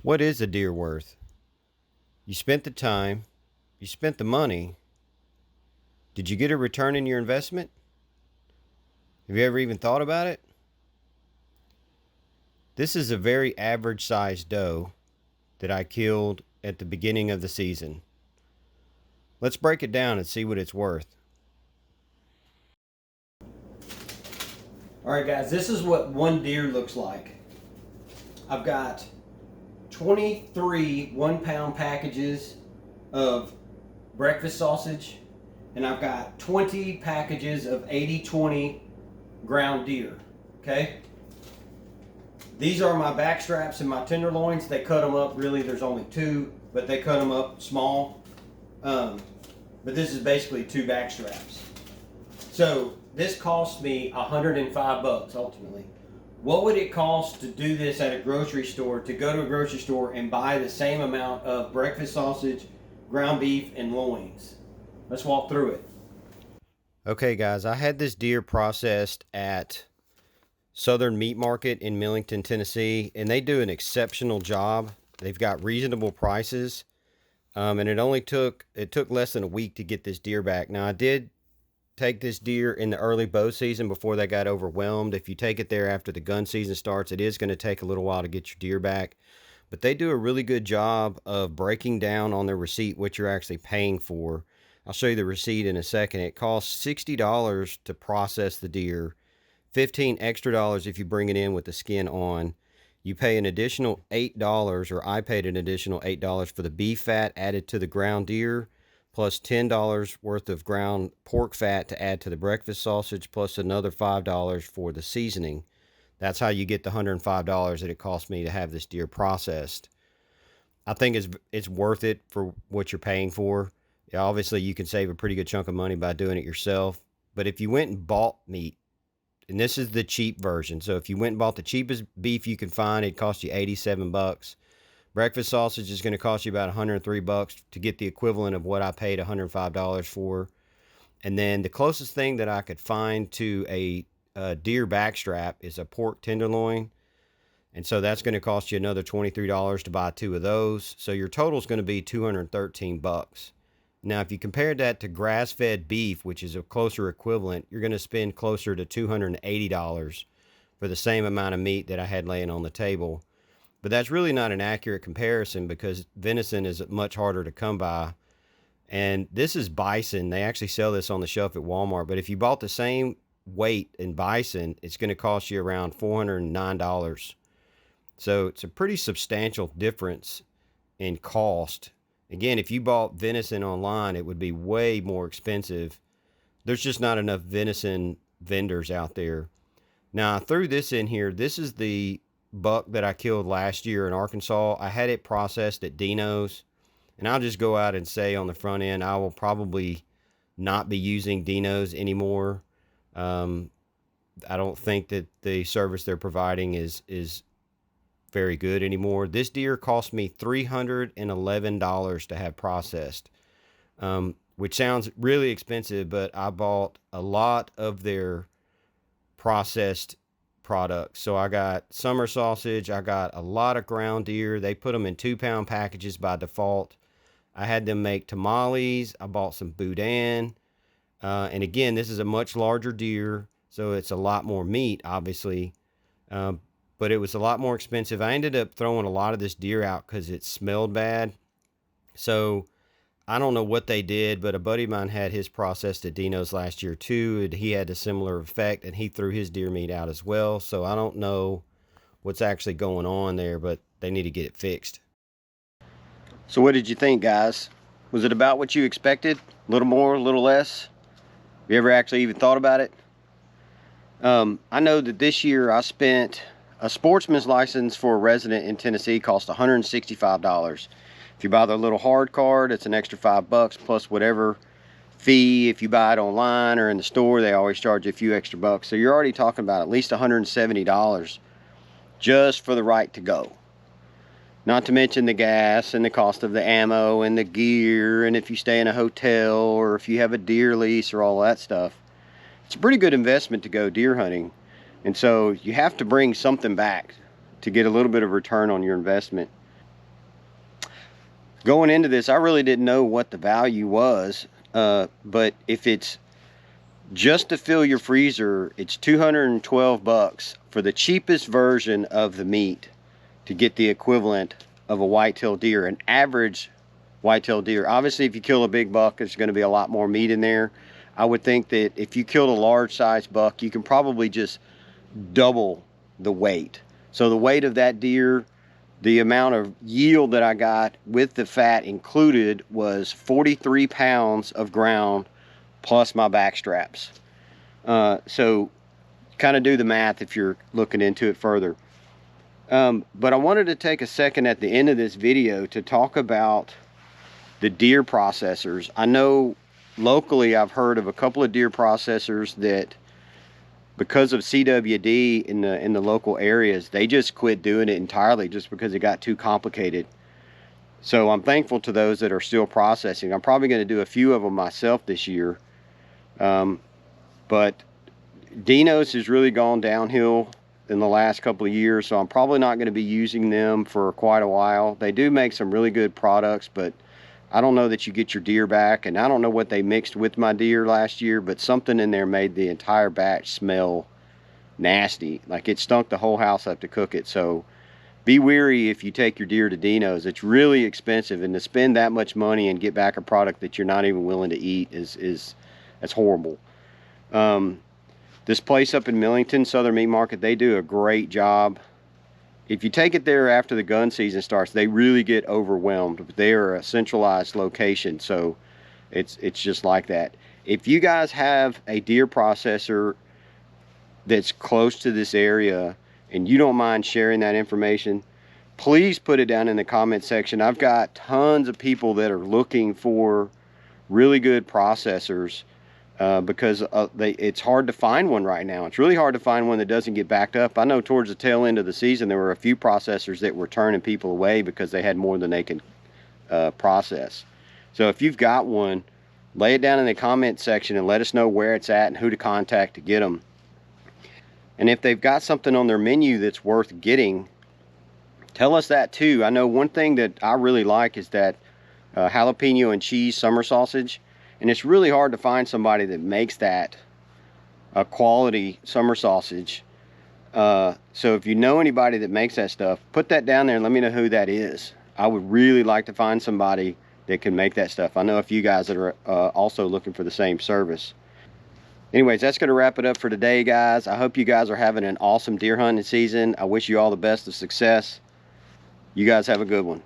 What is a deer worth? You spent the time, you spent the money. Did you get a return in your investment? Have you ever even thought about it? This is a very average sized doe that I killed at the beginning of the season. Let's break it down and see what it's worth. All right, guys, this is what one deer looks like. I've got 23 1-pound packages of breakfast sausage, and I've got 20 packages of 80/20 ground deer. Okay? These are my back straps and my tenderloins. They cut them up, really, there's only two, but they cut them up small. But this is basically two back straps. So this cost me $105 ultimately. What would it cost to do this at a grocery store, to go to a grocery store and buy the same amount of breakfast sausage, ground beef, and loins? Let's walk through it. Okay, guys, I had this deer processed at Southern Meat Market in Millington, Tennessee, and they do an exceptional job. They've got reasonable prices, and it took less than a week to get this deer back. Now, I did take this deer in the early bow season before they got overwhelmed. If you take it there after the gun season starts, it is going to take a little while to get your deer back. But they do a really good job of breaking down on their receipt what you're actually paying for. I'll show you the receipt in a second. It costs $60 to process the deer, $15 extra if you bring it in with the skin on. You pay an additional $8, or I paid an additional $8 for the beef fat added to the ground deer, plus $10 worth of ground pork fat to add to the breakfast sausage, plus another $5 for the seasoning. That's how you get the $105 that it cost me to have this deer processed. I think it's worth it for what you're paying for. Yeah, obviously, you can save a pretty good chunk of money by doing it yourself. But if you went and bought meat, and this is the cheap version, so if you went and bought the cheapest beef you can find, it cost you $87. Breakfast sausage is going to cost you about $103 to get the equivalent of what I paid $105 for. And then the closest thing that I could find to a deer backstrap is a pork tenderloin. And so that's going to cost you another $23 to buy two of those. So your total is going to be $213. Now, if you compare that to grass-fed beef, which is a closer equivalent, you're going to spend closer to $280 for the same amount of meat that I had laying on the table. But that's really not an accurate comparison because venison is much harder to come by. And this is bison. They actually sell this on the shelf at Walmart. But if you bought the same weight in bison, it's going to cost you around $409. So it's a pretty substantial difference in cost. Again, if you bought venison online, it would be way more expensive. There's just not enough venison vendors out there. Now, I threw this in here. This is the buck that I killed last year in Arkansas. I had it processed at Dino's, and I'll just go out and say on the front end, I will probably not be using Dino's anymore. I don't think that the service they're providing is very good anymore. This deer cost me $311 to have processed, which sounds really expensive, but I bought a lot of their processed products. So I got summer sausage, I got a lot of ground deer. They put them in 2-pound packages by default. I had them make tamales. I bought some boudin. And again, this is a much larger deer, so it's a lot more meat, obviously. But it was a lot more expensive. I ended up throwing a lot of this deer out because it smelled bad. So I don't know what they did, but a buddy of mine had his processed at Dino's last year too, and he had a similar effect, and he threw his deer meat out as well. So I don't know what's actually going on there, but they need to get it fixed. So what did you think, guys? Was it about what you expected? A little more, a little less? Have you ever actually even thought about it? I know that this year I spent a sportsman's license for a resident in Tennessee cost $165. If you buy the little hard card, it's an extra $5 plus whatever fee. If you buy it online or in the store, they always charge you a few extra bucks. So you're already talking about at least $170 just for the right to go. Not to mention the gas and the cost of the ammo and the gear, and if you stay in a hotel or if you have a deer lease or all that stuff. It's a pretty good investment to go deer hunting. And so you have to bring something back to get a little bit of return on your investment. Going into this, I really didn't know what the value was, but if it's just to fill your freezer, it's 212 bucks for the cheapest version of the meat to get the equivalent of a white-tailed deer, an average white-tailed deer. Obviously, if you kill a big buck, there's going to be a lot more meat in there. I would think that if you killed a large-sized buck, you can probably just double the weight. So the weight of that deer, the amount of yield that I got with the fat included was 43 pounds of ground plus my back straps. So kind of do the math if you're looking into it further. But I wanted to take a second at the end of this video to talk about the deer processors. I know locally I've heard of a couple of deer processors that, because of CWD in the local areas, they just quit doing it entirely just because it got too complicated. So I'm thankful to those that are still processing. I'm probably going to do a few of them myself this year. But Dinos has really gone downhill in the last couple of years, so I'm probably not going to be using them for quite a while. They do make some really good products, but I don't know that you get your deer back, and I don't know what they mixed with my deer last year, but something in there made the entire batch smell nasty. Like it stunk the whole house up to cook it. So be wary if you take your deer to Dinos. It's really expensive, and to spend that much money and get back a product that you're not even willing to eat that's horrible. This place up in Millington, Southern Meat Market, they do a great job. If you take it there after the gun season starts, they really get overwhelmed. They are a centralized location, so it's just like that. If you guys have a deer processor that's close to this area and you don't mind sharing that information, please put it down in the comment section. I've got tons of people that are looking for really good processors because it's hard to find one right now. It's really hard to find one that doesn't get backed up. I know towards the tail end of the season there were a few processors that were turning people away because they had more than they can process. So if you've got one, lay it down in the comment section and let us know where it's at and who to contact to get them. And if they've got something on their menu that's worth getting, tell us that too. I know one thing that I really like is that jalapeno and cheese summer sausage. And it's really hard to find somebody that makes that a quality summer sausage. So if you know anybody that makes that stuff, put that down there and let me know who that is. I would really like to find somebody that can make that stuff. I know a few guys that are also looking for the same service. Anyways, that's going to wrap it up for today, guys. I hope you guys are having an awesome deer hunting season. I wish you all the best of success. You guys have a good one.